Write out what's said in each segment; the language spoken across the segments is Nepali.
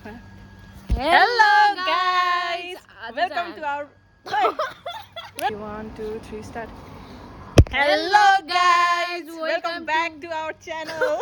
Hello guys! Welcome to our... 1, 2, 3, start. Hello guys! Welcome back to our channel.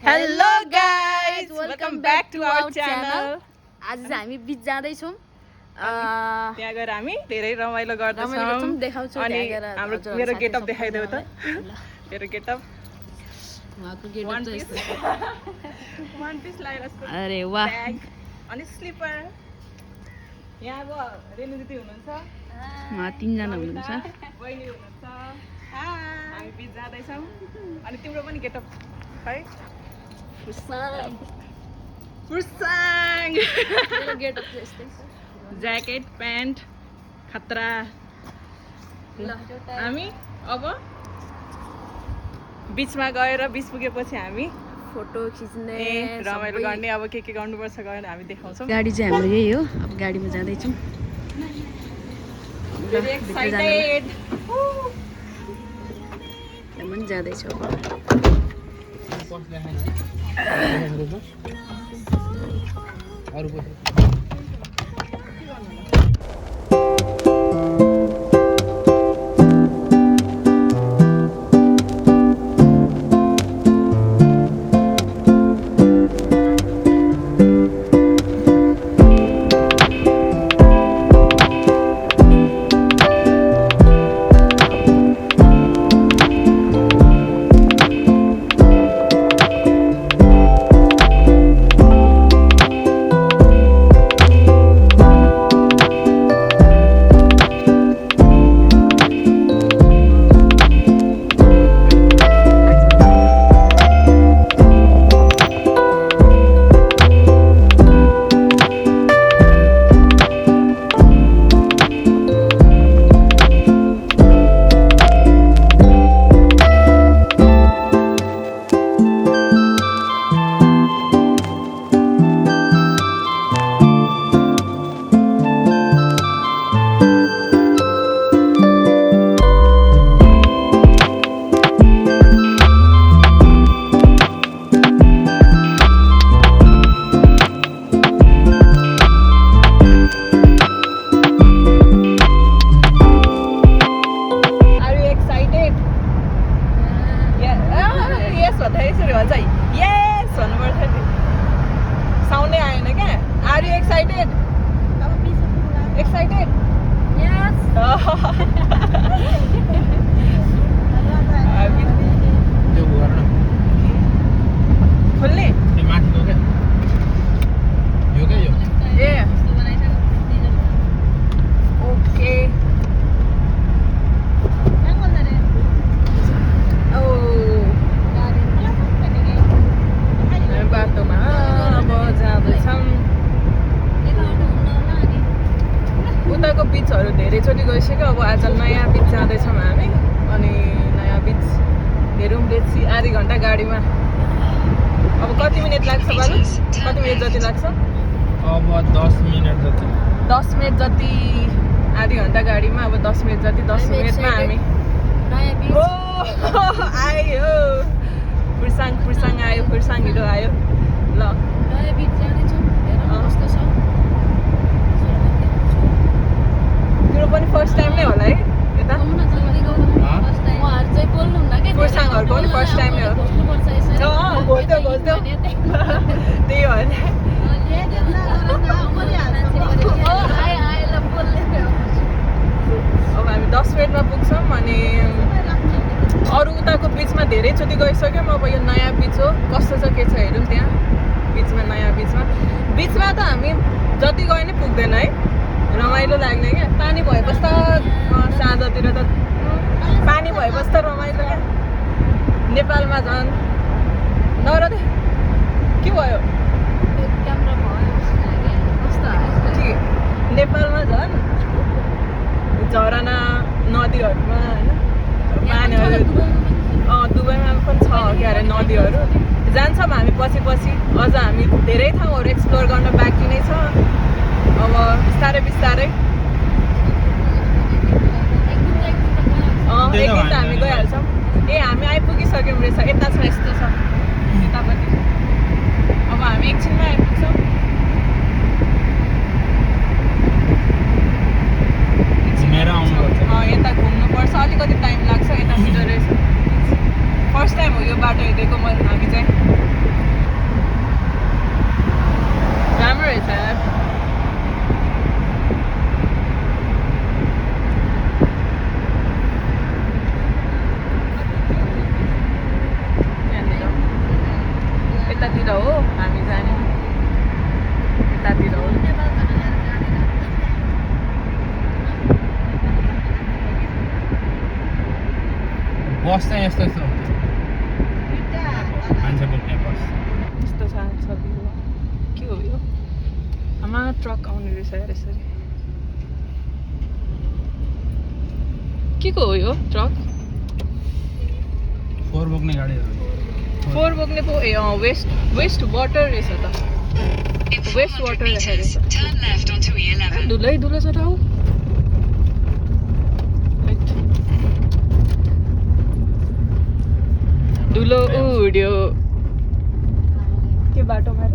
Hello guys! Welcome back to our channel. आज चाहिँ हामी बीच जाँदै छौं त्यहाँ गएर हामी धेरै रमाइलो गर्छौं देखाउँछु अनि हाम्रो मेरो गेटअप देखाइदेऊ त मेरो गेटअप उहाँको गेटअप चाहिँ यस्तो one piece लाइरसको अरे वाह ब्याग अनि स्लिपर यहाँ अब रेनु दिदी हुनुहुन्छ उहाँ तीन जना हुनुहुन्छ बहिनी हुनुहुन्छ हामी बीच जाँदै छौं अनि तिम्रो पनि गेटअप है फुर्साङ मेरो गेटअप चाहिँ यस्तै छ ज्याकेट प्यान्ट खतरा हामी अब बीचमा गएर बीच पुगेपछि हामी फोटो खिच्ने रमाइलो गर्ने अब के गर्नुपर्छ गरेर हामी देखाउँछौँ गाडी चाहिँ हाम्रो यही हो अब गाडीमा जाँदै छौं भेरी एक्साइटेड हामी जाँदै छौं Excited? Yes. खुल्ने ओके बाटोमा अब जाँदैछौँ उताको बिचहरू धेरैचोटि गइसक्यो अब आज नयाँ बिच जाँदैछौँ हामी अनि नयाँ बिच हेरौँ बेसी आधी घन्टा गाडीमा अब कति मिनट लाग्छ बालु कति मिनट जति लाग्छ अब 10 मिनट जति 10 मिनट जति आधी घन्टा गाडीमा अब 10 मिनट जति 10 मिनटमा हामी नयाँ बीच ओ आयो फुर्साङ आयो फुर्साङिलो आयो ल नयाँ बीच जाँदै छौं हेरौँ कस्तो छ तिम्रो पनि फर्स्ट टाइम नै होला है यता उहाँहरू चाहिँ बोल्नु हुन्न क्या फुर्साङहरूको पनि फर्स्ट टाइम नै हो खोज्नुपर्छ यसरी घोल्थ्यो त्यही भएर अब हामी 10 मिनटमा पुग्छौँ अनि अरू उताको बिचमा धेरैचोटि गइसक्यौँ अब यो नयाँ बिच हो कस्तो छ के छ हेरौँ त्यहाँ बिचमा नयाँ बिचमा त हामी जति गए नै पुग्दैन है रमाइलो लाग्ने क्या पानी भएपछि त साँझतिर त पानी भएपछि त रमाइलो क्या नेपालमा झन् नरदे के भयो नेपालमा झन् झरना नदीहरूमा होइन पानीहरू दुबईमा पनि छ के अरे नदीहरू जान्छौँ हामी पछि अझ हामी धेरै ठाउँहरू एक्सप्लोर गर्न बाँकी नै छ अब बिस्तारै एक दिन त हामी गइहाल्छौँ ए हामी आइपुगिसक्यौँ रहेछ यता छ यस्तो छ यतापट्टि अब हामी एकछिनमै आइपुग्छौँ हामी जाने यतातिर हो बस चाहिँ यस्तो यस्तो हुन्छ मान्छे बोक्ने बस यस्तो छ भ्यू के हो यो आमा ट्रक आउने रहेछ यार यसरी के को हो यो ट्रक फोहोर बोक्ने गाडीहरू फोहोर बोक्ने पो ए वेस्ट वाटर रहेछ त वेस्ट वाटर रहेछ धुलै धुलो छ टाउ धुलो उड्यो के बाटोमा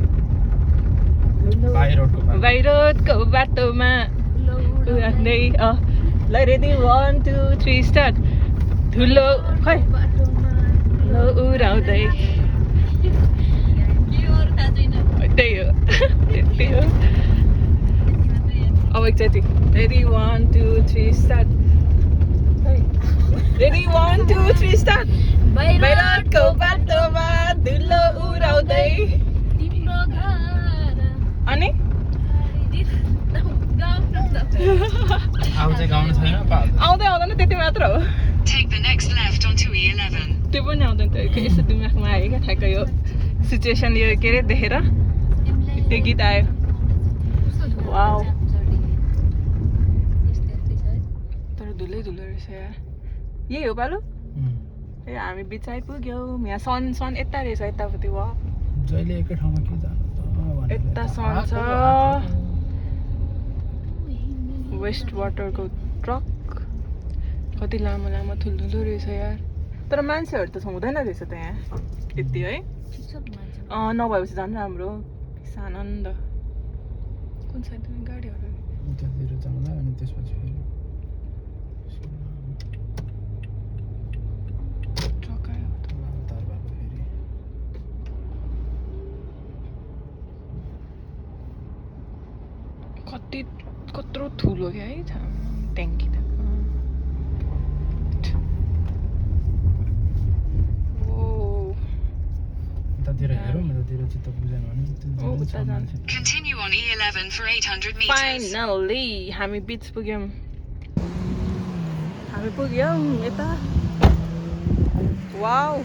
बाहिरको बाटोमा उड्दै ल रेडी 1 2 3 स्टार्ट धुलो खै धुलो उडाउँदै त्यही हो त्यति हो अब एकचोटि रेडी 1 2 3 स्टार्ट रेडी 1 2 3 स्टार्ट बाहिरको बाटोमा धुलो उडाउँदै तिम्रो घर अनि अब चाहिँ गाउनु छैन आउँदै आउँदैन त्यति मात्र हो त्यो पनि आउँदैन त्यो यसो दिमागमा आयो क्या ठ्याक्क यो सिचुएसन यो के अरे देखेर त्यो गीत आयो वाउ तर धुलै धुलो रहेछ यार यही हो पालु ए हामी बिच आइपुग्यौँ यहाँ सन यता रहेछ यतापट्टि वा जहिले एकै ठाउँमा के जानु त यता सन छ वेस्ट वाटरको ट्रक कति लामो लामो ठुल्ठुलो रहेछ यार तर मान्छेहरू त हुँदैन रहेछ त यहाँ यति है नभएपछि झन् राम्रो आनन्द कुन साइडमा गाडीहरू उतातिर जाउँला अनि त्यसपछि फेरि ट्रक आयो उतार भएको फेरि कत्रो ठुलो क्या है ट्याङ्की त उतातिर हेरौँ यतातिर चित्त बुझेन भने फाइनल्ली हामी बिच पुग्यौँ यता वाउ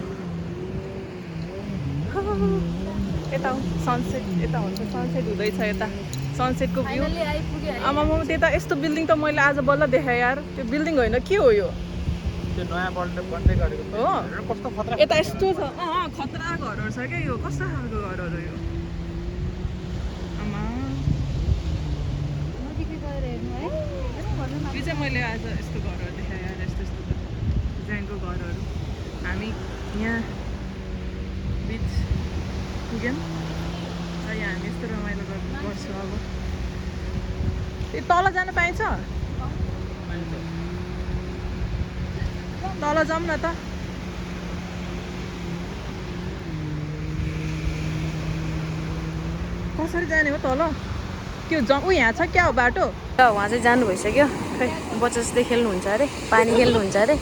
यता सनसेट यता हुन्छ सनसेट हुँदैछ यता सनसेटको भ्यू आमामा त्यता यस्तो बिल्डिङ त मैले आज बल्ल देखाएँ यार त्यो बिल्डिङ होइन के हो यो त्यो नयाँ बन्दै गरेको हो कस्तो खतरा यता यस्तो छ खतरा घरहरू छ क्या यो कस्तो खालको घरहरू यो आमा यो चाहिँ मैले आज यस्तो घरहरू देखाएँ यार यस्तो डिजाइनको घरहरू हामी यहाँ बिच पुग्यौँ र यहाँ हामी यस्तो रमाइलो गर्छौँ अब यो तल जान पाइन्छ तल जाऊँ न त कसरी जाने हो तल त्यो यहाँ छ क्या हो बाटो उहाँ चाहिँ जानु भइसक्यो खै बच्चा जस्तै खेल्नुहुन्छ अरे पानी खेल्नुहुन्छ अरे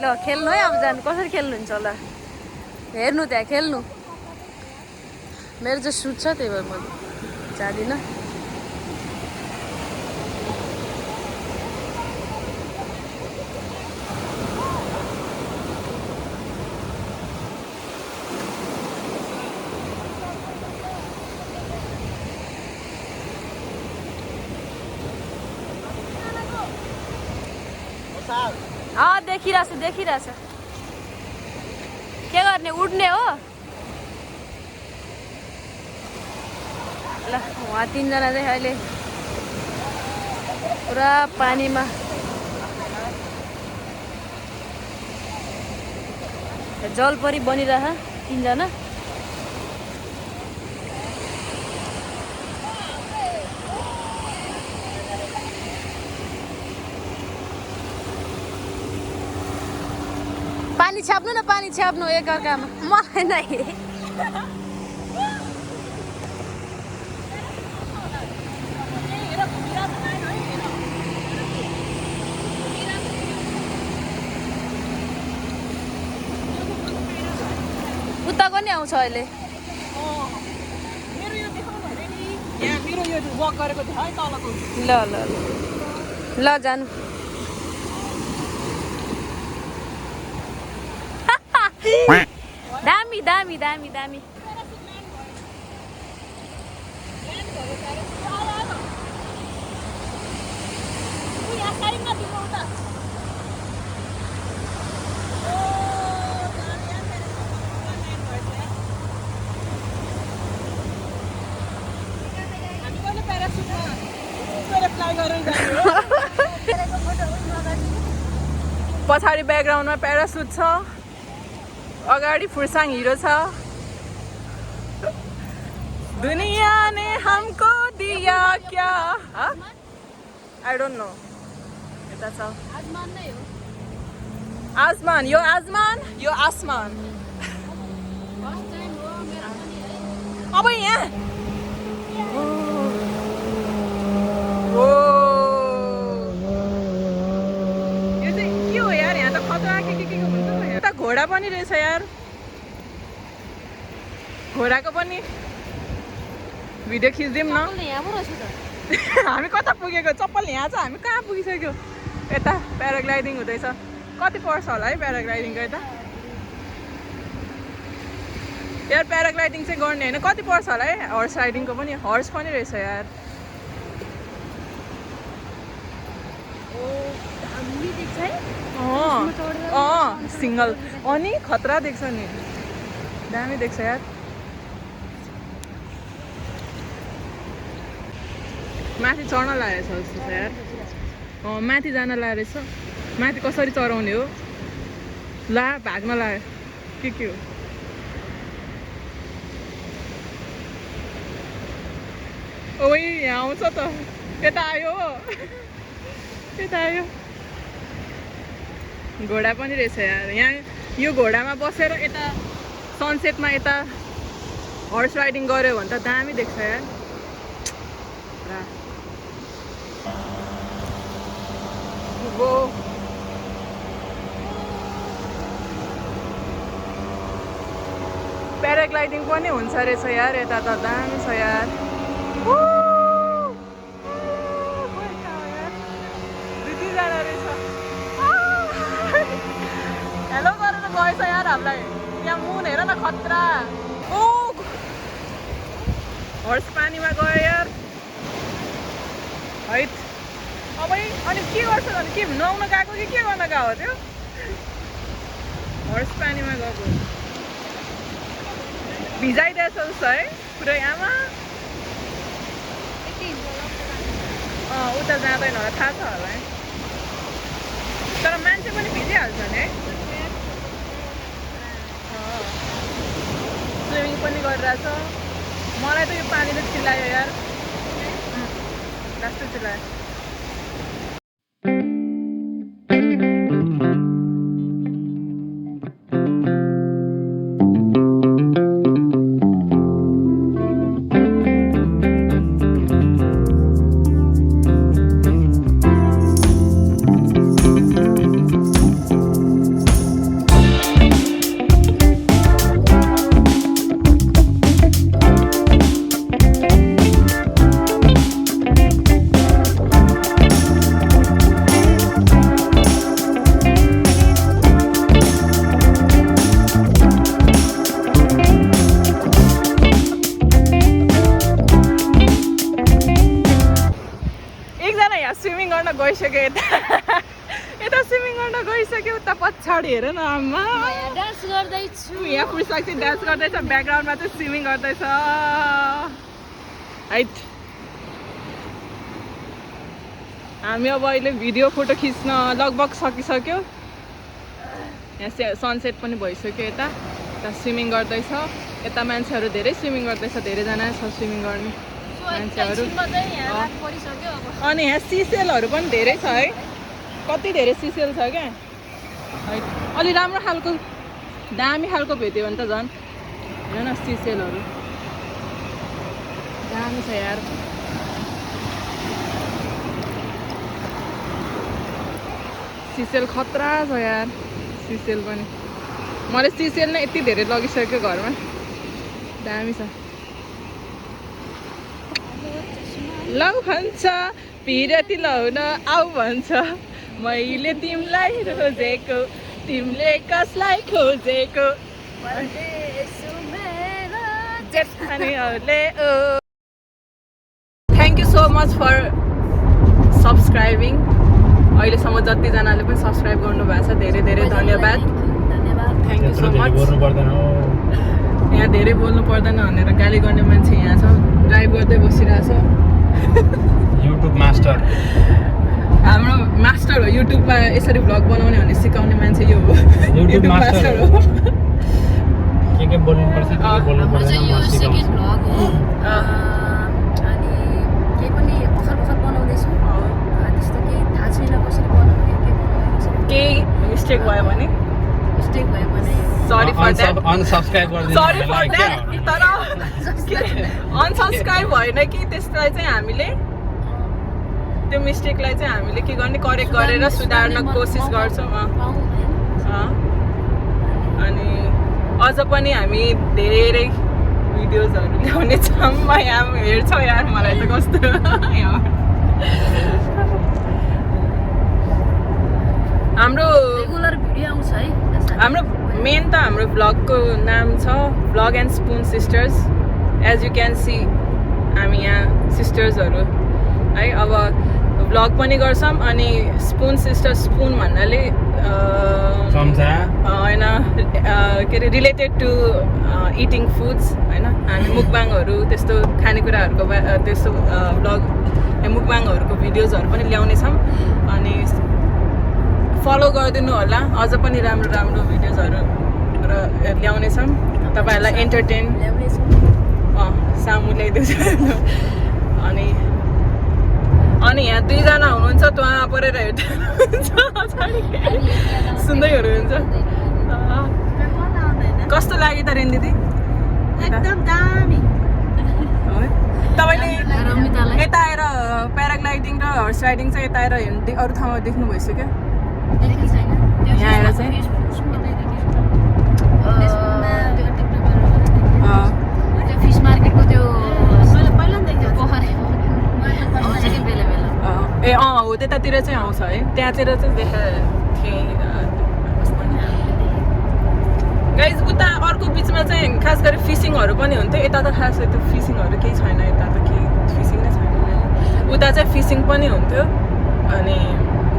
ल खेल्नु है अब जानु कसरी खेल्नुहुन्छ होला हेर्नु त्यहाँ खेल्नु मेरो चाहिँ सुट छ त्यही भएर म जाँदिनँ देखिरहेछ के गर्ने उड्ने हो ल उहाँ तिनजना चाहिँ अहिले पुरा पानीमा जलपरी बनिरह तिनजना पानी छ्याप्नु एकअर्कामा मलाई नै उताको नि आउँछ अहिले मेरो यो देखाउनु अरे नि यहाँ मेरो यो वक गरेको थियो है तलको ल ल ल जानु दामी दामी दामी दामी पछाडि ब्याकग्राउन्डमा प्यारासुट छ अगाडि फुर्साङ हिरो छ दुनिया ने हमको दिया क्या आई डोन्ट नो यता छ आसमान यो आसमान अब यहाँ ओ यो चाहिँ के हो यार यहाँ त खतरा के हुन्छ त यहाँ घोडा पनि रहेछ यार घोडाको पनि भिडियो खिच्दिउँ न हामी कता पुगेको चप्पल यहाँ छ हामी कहाँ पुगिसक्यो यता प्याराग्लाइडिङ हुँदैछ कति पर्छ होला है प्याराग्लाइडिङको यता यार प्याराग्लाइडिङ चाहिँ गर्ने होइन कति पर्छ होला है हर्स राइडिङको पनि हर्स पनि रहेछ यार सिङ्गल अनि खतरा देख्छ नि दामी देख्छ यार माथि चढ्न लागेछ जस्तो छ यार माथि जान लागेछ माथि कसरी चढाउने हो ला भाग्न लाग्यो के हो ओ यहाँ आउँछ त यता आयो यता आयो घोडा पनि रहेछ यार यहाँ यो घोडामा बसेर यता सनसेटमा यता हर्स राइडिङ गऱ्यो भने त दामी देख्छ यार प्याराग्लाइडिङ पनि हुन्छ रहेछ यार यता त दामी छ यार दुईजना रहेछ हेलो गरेर गएछ यार हामीलाई यहाँ मुन हेर न खतरा ओ हर्स पानीमा गयो यार है अब अनि के गर्छ भने के नुहाउन गएको कि के गर्न गएको त्यो हर्स पानीमा गएको भिजाइदिएछ जस्तो है पुरै आमा उता जाँदैन होला थाहा छ होला है तर मान्छे पनि भिजिहाल्छ नि है स्विमिङ पनि गरिरहेछ मलाई त यो पानीले चिल्लायो यार लास्ट चिल्लायो गइसक्यो यता स्विमिङ गर्न गइसक्यो उता पछाडि हेर न आमा डान्स गर्दैछु यहाँ पुरुषलाई चाहिँ डान्स गर्दैछ ब्याकग्राउन्डमा चाहिँ स्विमिङ गर्दैछ हाइट हामी अब अहिले भिडियो फोटो खिच्न लगभग सकिसक्यो यहाँ सनसेट पनि भइसक्यो यता स्विमिङ गर्दैछ यता मान्छेहरू धेरै स्विमिङ गर्दैछ धेरैजना छ स्विमिङ गर्ने मान्छेहरू अनि यहाँ सिसेलहरू पनि धेरै छ है कति धेरै सिसेल छ क्या है अलि राम्रो खालको दामी खालको भेट्यो भने त झन् हेर न सिसेलहरू दामी छ यार सिसेल खतरा छ यार सिसेल पनि मैले सिसेल नै यति धेरै लगिसक्यो घरमा दामी छ लौ भन्छ पिरती लाउन आऊ भन्छ मैले तिमीलाई रोजेको तिमीले कसलाई खोजेको जेठानीहरूले thank you so much for subscribing अहिलेसम्म जतिजनाले पनि सब्सक्राइब गर्नुभएको छ धेरै धेरै धन्यवाद थ्याङ्क यू सो मच बोल्नु पर्दैन हो यहाँ धेरै बोल्नु पर्दैन भनेर गाली गर्ने मान्छे यहाँ छ ड्राइभ गर्दै बसिरहेछ युट्युब मास्टर हाम्रो मास्टर हो युट्युबमा यसरी भ्लग बनाउने भनेर सिकाउने मान्छे यो हो युट्युब मास्टर हो के बोल्नुपर्छ के बोल्नु पर्दैन म सिकाउँछु अनि केही पनि भर्खर बनाउँदैछु त्यस्तो केही थाहा छैन कसरी बनाउने के बनाउने केही मिस्टेक भयो भने मिस्टेक भयो भने सरी फर द्याट अनसब्स्क्राइब गरिदिनु सरी फर द्याट तर अनसब्सक्राइब भएन कि त्यसलाई चाहिँ हामीले त्यो मिस्टेकलाई चाहिँ हामीले के गर्ने करेक्ट गरेर सुधार्न कोसिस गर्छौँ अनि अझ पनि हामी धेरै भिडियोजहरू ल्याउने छौँ यहाँ हेर्छौ यार मलाई त कस्तो हाम्रो रेगुलर भिडियो आउँछ है हाम्रो मेन त हाम्रो भ्लगको नाम छ vlog and spun sisters as you can see हामी यहाँ सिस्टर्सहरू है अब भ्लग पनि गर्छौँ अनि स्पुन सिस्टर स्पुन भन्नाले होइन के अरे रिलेटेड टु इटिङ फुड्स होइन हामी मुकबाङहरू त्यस्तो खानेकुराहरूको त्यस्तो भ्लग मुकबाङहरूको भिडियोजहरू पनि ल्याउनेछौँ अनि फलो गरिदिनु होला अझ पनि राम्रो राम्रो भिडियोजहरू र ल्याउनेछौँ तपाईँहरूलाई एन्टरटेन सामु ल्याइदिउँछ अनि यहाँ दुईजना हुनुहुन्छ त्यहाँ परेर हेर्नुहुन्छ सुन्दै हुनुहुन्छ कस्तो लाग्यो त रेन दिदी एकदम दामी तपाईँले यता आएर प्याराग्लाइडिङ र हर्स राइडिङ चाहिँ यता आएर अरू ठाउँमा देख्नु भइसक्यो यहाँ आएर चाहिँ फिस मार्केटको त्यो पोखरी ए हो त्यतातिर चाहिँ आउँछ है त्यहाँतिर चाहिँ देखाएको थिएँ गाइज उता अर्को बिचमा चाहिँ खास गरी फिसिङहरू पनि हुन्थ्यो यता त खास त्यो फिसिङहरू केही छैन यता त केही फिसिङ नै छैन उता चाहिँ फिसिङ पनि हुन्थ्यो अनि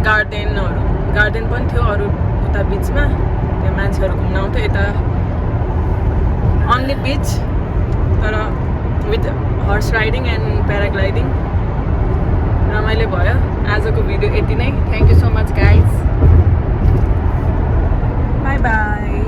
गार्डन पनि थियो अरू उता बिचमा त्यहाँ मान्छेहरू घुम्न आउँथ्यो यता अन्ली बिच तर with horse riding and paragliding रमाइलो भयो आजको भिडियो यति नै thank you so much guys bye by